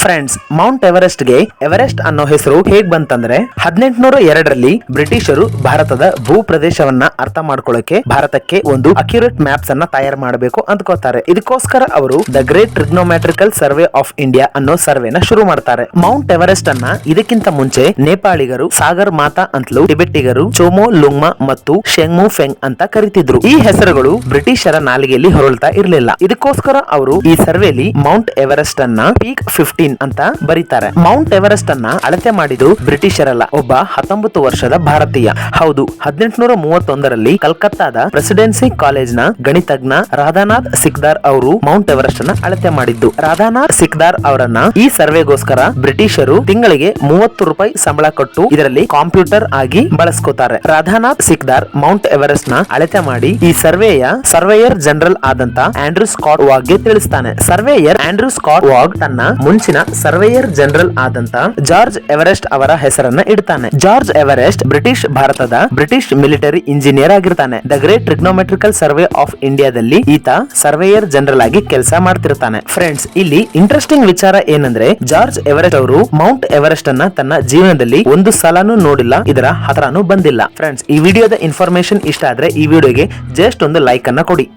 Friends, Mount Everest ಗೆ Everest ಅನ್ನೋ ಹೆಸರು ಹೇಗ್ ಬಂತಂದ್ರೆ 1802ರಲ್ಲಿ ಬ್ರಿಟಿಷರು ಭಾರತದ ಭೂ ಪ್ರದೇಶವನ್ನ ಅರ್ಥ ಮಾಡ್ಕೊಳ್ಳಕ್ಕೆ ಭಾರತಕ್ಕೆ ಒಂದು ಅಕ್ಯುರೇಟ್ ಮ್ಯಾಪ್ಸ್ ಅನ್ನ ತಯಾರು ಮಾಡಬೇಕು ಅಂದ್ಕೋತಾರೆ. ಇದಕ್ಕೋಸ್ಕರ ಅವರು the great trigonometrical survey of India ಅನ್ನೋ ಸರ್ವೆನ ಶುರು ಮಾಡ್ತಾರೆ. ಮೌಂಟ್ ಎವರೆಸ್ಟ್ ಅನ್ನ ಇದಕ್ಕಿಂತ ಮುಂಚೆ ನೇಪಾಳಿಗರು ಸಾಗರ್ ಮಾತಾ ಅಂತಲೂ, ಟಿಬೆಟ್ಟಿಗರು ಚೋಮೋ ಲುಂಗ್ಮಾ ಮತ್ತು ಶೆಂಗ್ಮು ಫೆಂಗ್ ಅಂತ ಕರಿತಿದ್ರು. ಈ ಹೆಸರುಗಳು ಬ್ರಿಟಿಷರ ನಾಲಿಗೆಯಲ್ಲಿ ಹೊರಳ್ತಾ ಇರಲಿಲ್ಲ. ಇದಕ್ಕೋಸ್ಕರ ಅವರು ಈ ಸರ್ವೆಲಿ ಮೌಂಟ್ ಎವರೆಸ್ಟ್ ಅನ್ನ ಪೀಕ್ 15 ಅಂತ ಬರೀತಾರೆ. ಮೌಂಟ್ ಎವರೆಸ್ಟ್ ಅನ್ನ ಅಳತೆ ಮಾಡಿದ್ದು ಬ್ರಿಟಿಷರಲ್ಲ, ಒಬ್ಬ 19 ವರ್ಷದ ಭಾರತೀಯ. ಹೌದು, 1831ರಲ್ಲಿ ಕಲ್ಕತ್ತಾದ ಪ್ರೆಸಿಡೆನ್ಸಿ ಕಾಲೇಜ್ನ ಗಣಿತಜ್ಞ ರಾಧಾನಾಥ್ ಸಿಕ್ದಾರ್ ಅವರು ಮೌಂಟ್ ಎವರೆಸ್ಟ್ ಅನ್ನ ಅಳತೆ ಮಾಡಿದ್ದು. ರಾಧಾನಾಥ್ ಸಿಕ್ದಾರ್ ಅವರನ್ನ ಈ ಸರ್ವೆಗೋಸ್ಕರ ಬ್ರಿಟಿಷರು ತಿಂಗಳಿಗೆ 30 ರೂಪಾಯಿ ಸಂಬಳ ಕೊಟ್ಟು ಇದರಲ್ಲಿ ಕಂಪ್ಯೂಟರ್ ಆಗಿ ಬಳಸ್ಕೋತಾರೆ. ರಾಧಾನಾಥ್ ಸಿಕ್ದಾರ್ ಮೌಂಟ್ ಎವರೆಸ್ಟ್ ನ ಅಳತೆ ಮಾಡಿ ಈ ಸರ್ವೇಯರ್ ಜನರಲ್ ಆದಂತ ಆಂಡ್ರೂ ಸ್ಕಾಟ್ ವಾಗ್ ಗೆ ತಿಳಿಸ್ತಾನೆ. ಸರ್ವೇಯರ್ ಆಂಡ್ರೂ ಸ್ಕಾಟ್ ವಾಗ್ ತನ್ನ ಮುಂಚಿನ ಸರ್ವೇಯರ್ ಜನರಲ್ ಆದಂತ ಜಾರ್ಜ್ ಎವರೆಸ್ಟ್ ಅವರ ಹೆಸರನ್ನ ಇಡ್ತಾನೆ. George Everest British military engineer ಆಗಿರ್ತಾನೆ. The great trigonometrical survey of ಇಂಡಿಯಾದಲ್ಲಿ ಈತ ಸರ್ವೇಯರ್ ಜನರಲ್ ಆಗಿ ಕೆಲಸ ಮಾಡ್ತಿರ್ತಾನೆ. ಫ್ರೆಂಡ್ಸ್, ಇಲ್ಲಿ ಇಂಟ್ರೆಸ್ಟಿಂಗ್ ವಿಚಾರ ಏನಂದ್ರೆ ಜಾರ್ಜ್ ಎವರೆಸ್ಟ್ ಅವರು ಮೌಂಟ್ ಎವರೆಸ್ಟ್ ಅನ್ನ ತನ್ನ ಜೀವನದಲ್ಲಿ ಒಂದು ಸಲನೂ ನೋಡಿಲ್ಲ, ಇದರ ಹತ್ರನೂ ಬಂದಿಲ್ಲ. ಫ್ರೆಂಡ್ಸ್, ಈ ವಿಡಿಯೋದ ಇನ್ಫಾರ್ಮೇಶನ್ ಇಷ್ಟ ಆದ್ರೆ ಈ ವಿಡಿಯೋಗೆ ಜಸ್ಟ್ ಒಂದು ಲೈಕ್ ಅನ್ನ ಕೊಡಿ.